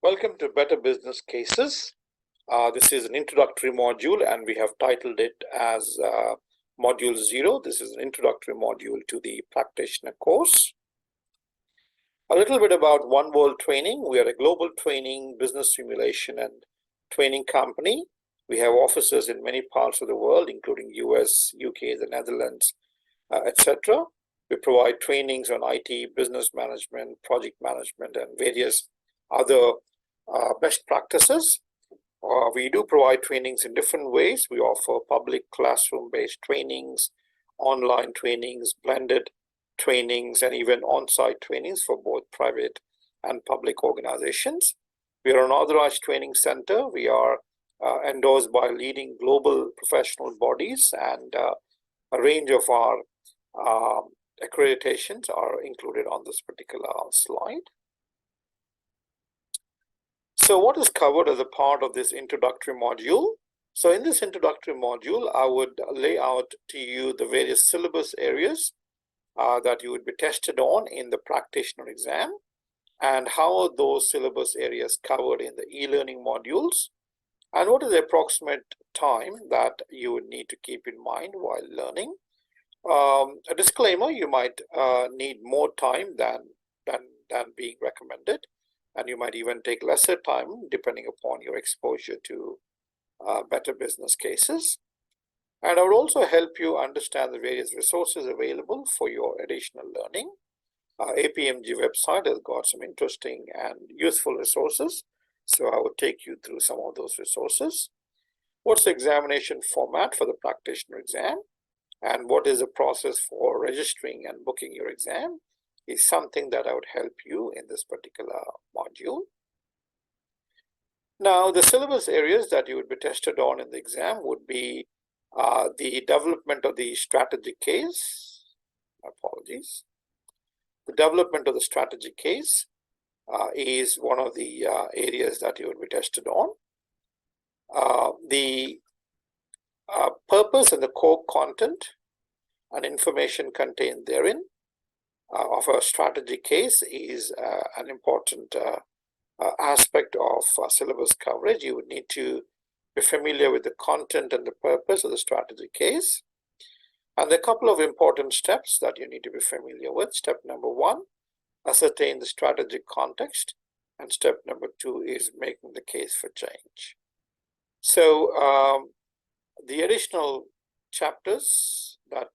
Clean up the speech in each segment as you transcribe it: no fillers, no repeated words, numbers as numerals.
Welcome to Better Business Cases. This is an introductory module and we have titled it as Module 0. This is an introductory module to the practitioner course. A little bit about One World Training. We are a global training, business simulation and training company. We have offices in many parts of the world, including US, UK, the Netherlands, etc. We provide trainings on IT, business management, project management, and various other best practices. We do provide trainings in different ways. We offer public classroom-based trainings, online trainings, blended trainings, and even on-site trainings for both private and public organizations. We are an authorized training center. We are endorsed by leading global professional bodies, and a range of our accreditations are included on this particular slide. So what is covered as a part of this introductory module? So in this introductory module, I would lay out to you the various syllabus areas that you would be tested on in the practitioner exam, and how are those syllabus areas covered in the e-learning modules, and what is the approximate time that you would need to keep in mind while learning. A disclaimer, you might need more time than being recommended, and you might even take lesser time depending upon your exposure to better business cases. And I would also help you understand the various resources available for your additional learning. Apmg website has got some interesting and useful resources, so I would take you through some of those resources. What's the examination format for the practitioner exam, and what is the process for registering and booking your exam is something that I would help you in this particular module. Now, the syllabus areas that you would be tested on in the exam would be the development of the strategy case. Apologies. The development of the strategy case is one of the areas that you would be tested on. The purpose and the core content and information contained therein of a strategy case is an important aspect of syllabus coverage. You would need to be familiar with the content and the purpose of the strategy case. And there are a couple of important steps that you need to be familiar with. Step number 1, ascertain the strategic context. And step number 2 is making the case for change. So the additional chapters that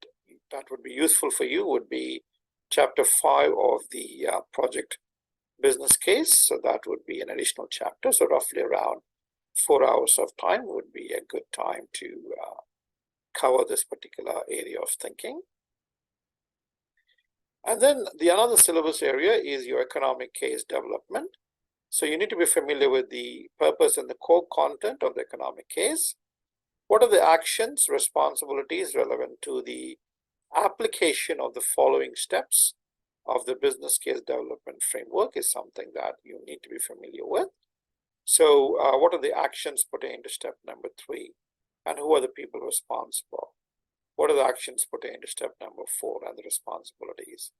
would be useful for you would be Chapter 5 of the project business case. So that would be an additional chapter. So roughly around 4 hours of time would be a good time to cover this particular area of thinking. And then the another syllabus area is your economic case development. So you need to be familiar with the purpose and the core content of the economic case. What are the actions, responsibilities relevant to the application of the following steps of the business case development framework is something that you need to be familiar with. So what are the actions pertaining to step number 3, and who are the people responsible? What are the actions pertaining to step number 4 and the responsibilities?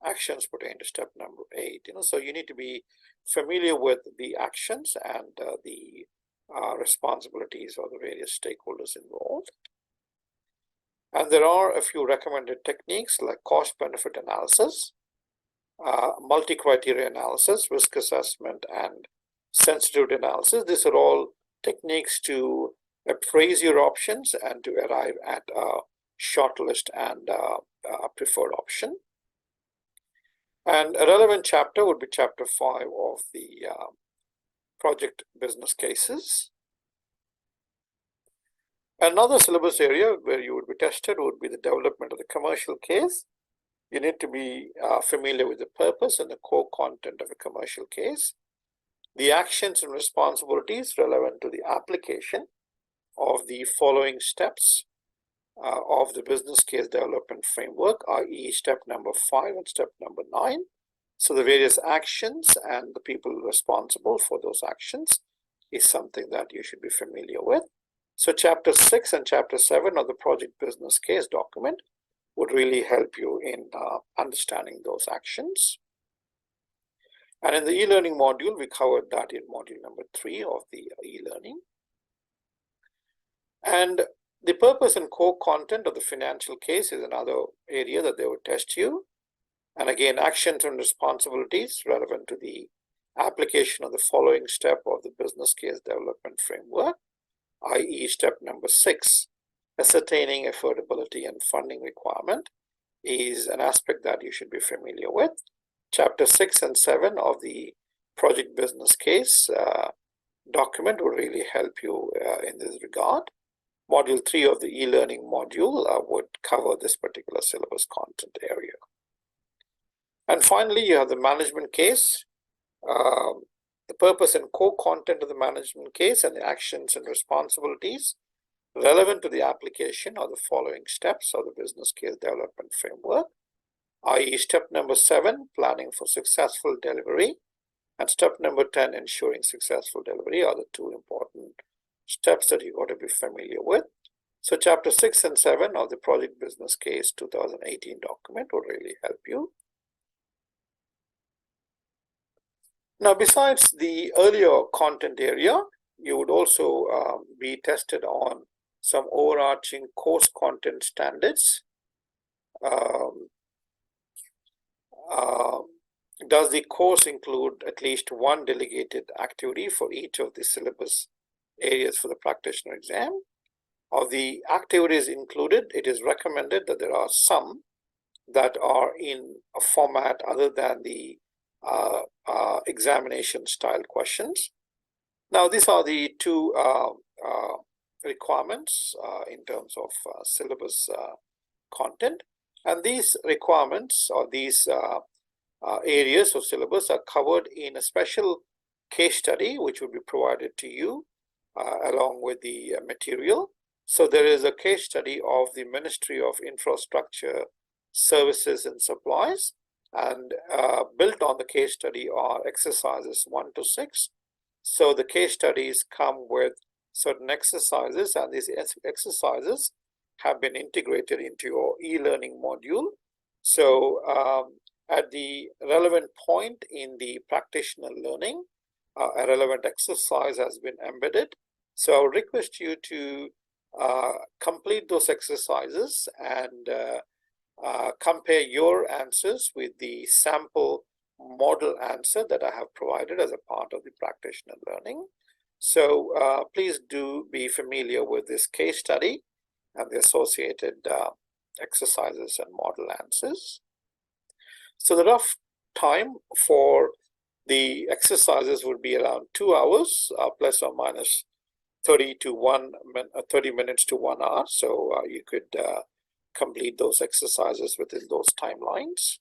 Actions pertaining to step number 8. So you need to be familiar with the actions and the responsibilities of the various stakeholders involved. And there are a few recommended techniques like cost-benefit analysis, multi-criteria analysis, risk assessment, and sensitivity analysis. These are all techniques to appraise your options and to arrive at a shortlist and a preferred option. And a relevant chapter would be Chapter 5 of the project business cases. Another syllabus area where you would be tested would be the development of the commercial case. You need to be familiar with the purpose and the core content of a commercial case. The actions and responsibilities relevant to the application of the following steps of the business case development framework, i.e. step number 5 and step number 9. So the various actions and the people responsible for those actions is something that you should be familiar with. So Chapter 6 and Chapter 7 of the project business case document would really help you in understanding those actions. And in the e-learning module, we covered that in module number 3 of the e-learning. And the purpose and core content of the financial case is another area that they would test you. And again, actions and responsibilities relevant to the application of the following step of the business case development framework, i.e. step number 6, ascertaining affordability and funding requirement, is an aspect that you should be familiar with. Chapter 6 and 7 of the project business case document will really help you in this regard. Module 3 of the e-learning module would cover this particular syllabus content area. And finally, you have the management case, the purpose and core content of the management case and the actions and responsibilities relevant to the application of the following steps of the business case development framework, i.e. step number 7, planning for successful delivery, and step number 10, ensuring successful delivery, are the two important steps that you got to be familiar with. So chapter 6 and 7 of the project business case 2018 document will really help you. Now, besides the earlier content area, you would also be tested on some overarching course content standards. Does the course include at least one delegated activity for each of the syllabus areas for the practitioner exam? Of the activities included, it is recommended that there are some that are in a format other than the examination style questions. Now, these are the two requirements in terms of syllabus content, and these requirements or these areas of syllabus are covered in a special case study which will be provided to you along with the material. So there is a case study of the Ministry of Infrastructure, Services and Supplies, and built on the case study are exercises 1 to 6. So the case studies come with certain exercises, and these exercises have been integrated into your e-learning module. So at the relevant point in the practitioner learning, a relevant exercise has been embedded. So I would request you to complete those exercises and compare your answers with the sample model answer that I have provided as a part of the practitioner learning. So please do be familiar with this case study and the associated exercises and model answers. So the rough time for the exercises would be around 2 hours, plus or minus 30 minutes to 1 hour. So you could complete those exercises within those timelines.